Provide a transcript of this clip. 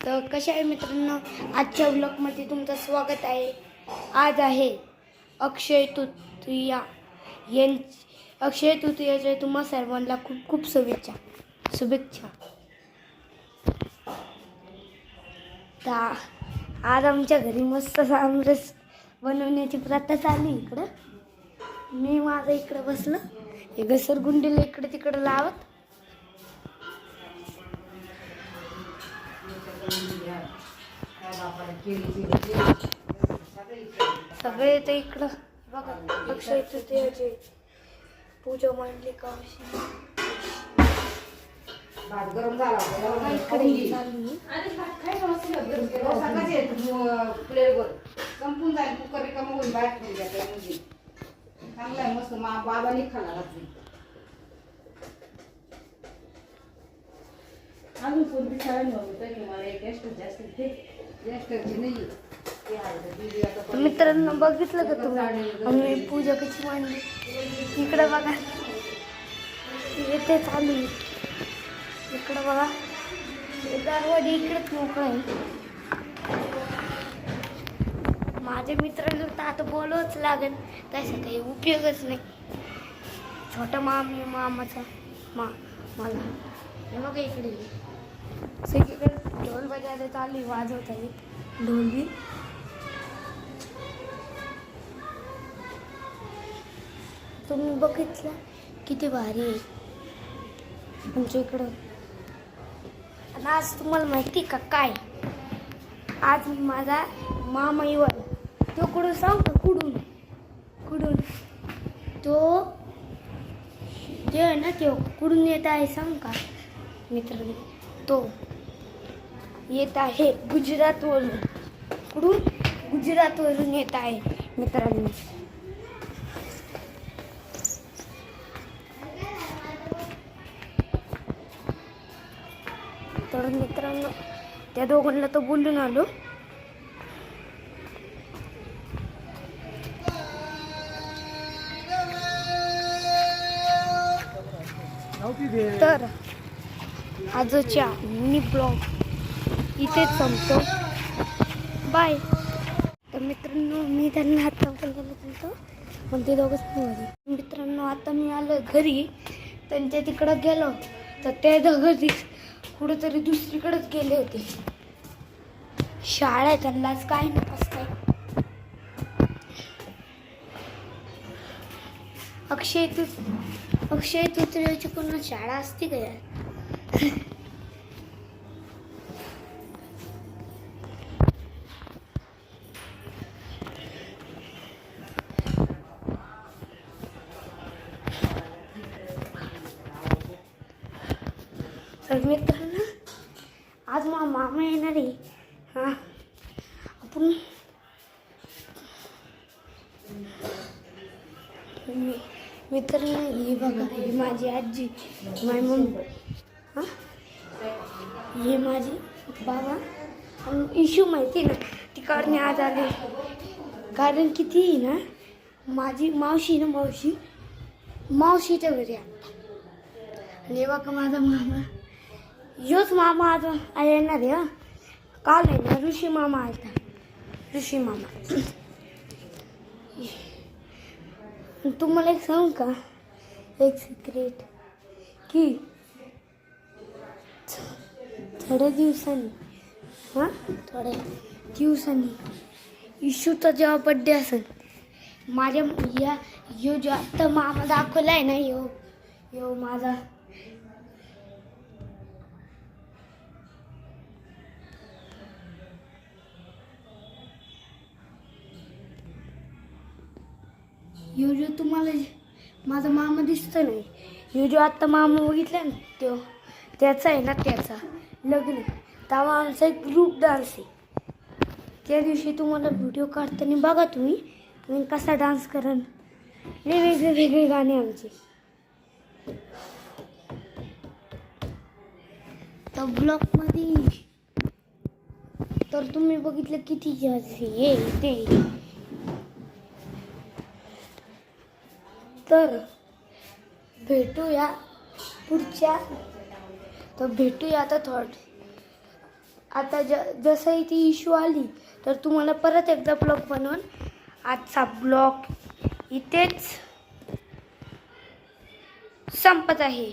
तर कशा आहे मित्रांनो, आजच्या व्लॉगमध्ये तुमचं स्वागत आहे. आज आहे अक्षय तृतीया. अक्षय तृतीयाच्या तुम्हा सर्वांना खूप खूप शुभेच्छा. तर आज आमच्या घरी मस्त आमरस बनवण्याची प्रथा चालू इकडं. मी माझं इकडं बसलं, हे घसरगुंडीला इकडे तिकडे लावत. सगळे ते इकडं बघा. अक्षय तृतीयाची पूजा मांडली का भात गरम झाला इकडे चालू. संपून जाईल. कुकर रिकामं होईल, बाहेर ठेवून द्या त्यामध्ये. चांगला आहे, मस्त. बाबांनी खाला घातली. अजून पूर्वी शाळा नव्हतं की मला एक जास्त नाही. मित्रांनो बघितलं का तुम्ही आम्ही पूजा कशी मांडली? इकडे बघा, येते चालू. इकडं बघा, दरवाजा इकडेच मोकळा आहे. माझ्या मित्रांना तर आता बोलवच लागेल, तसं काही उपयोगच नाही. छोटा मामाचा मला हे बघा इकडे सगळीकडे ढोल बजायला चालू, वाजवत आहे ढोल बी. तुम्ही बघितलं किती भारी आहे आमच्या इकडं. आणि आज तुम्हाला माहिती का काय, आज माझा मामा येईल. तो कुठून सांग का, कुठून तो जे आहे ना, तो कुठून येत आहे सांग का मित्रांनो? तो येत आहे गुजरातवरून. कुठून? गुजरातवरून येत आहे मित्रांनो. तर मित्रांनो त्या दोघांना तर बोलून आलो. तर आजच्या मिनी ब्लॉग इथेच संपतो. बाय. तर मित्रांनो मी त्यांना आता बोलायला बोलतो, पण ते दोघंच नाही. मित्रांनो आता मी आलो घरी, त्यांच्या तिकडं गेलो तर ते दोघं कुठेतरी दुसरीकडेच गेले होते. शाळा त्यांनाच काय नाही असं काय. अक्षय तृतीयाची पूर्ण शाळा असते का यार? तर मित्रांनो आज मामा येणार आहे. हा आपण मित्रांनो हे बघा, ही माझी आजी, माझी मम्मी, हां हे माझी बाबा आणि इशू माहिती ना, ती कारणे आज आले. कारण की ती ना माझी मावशीच्या घरी आता. आणि बघा माझा मामा, योच मामा आज येणार आहे. काल आहे ना ऋषी मामा आलता. तुम्हाला एक सांगू का, एक सिक्रेट, की थोड्या दिवसांनी इशूचा जेव्हा बड्डे असेल, माझ्या यो जो आत्ता मामा दाखवला आहे ना, यो माझा यो जो तुम्हाला माझा मामा दिसतो नाही, यो जो आत्ता मामा बघितला ना, तो त्याचा आहे ना, त्याचा लग्न. तेव्हा आमचा एक ग्रुप डान्स आहे. त्या दिवशी तुम्हाला व्हिडिओ काढताना बघा तुम्ही कसा डान्स करन. वेगळे गाणे आमचे. तर ब्लॉगमध्ये तर तुम्ही बघितलं किती हे ते. तर भेटूया पुढच्या, तर भेटूया आता आता जसं इथे इश्यू आली तर तुम्हाला परत एकदा ब्लॉग बनवून आजचा ब्लॉग इथेच संपत आहे.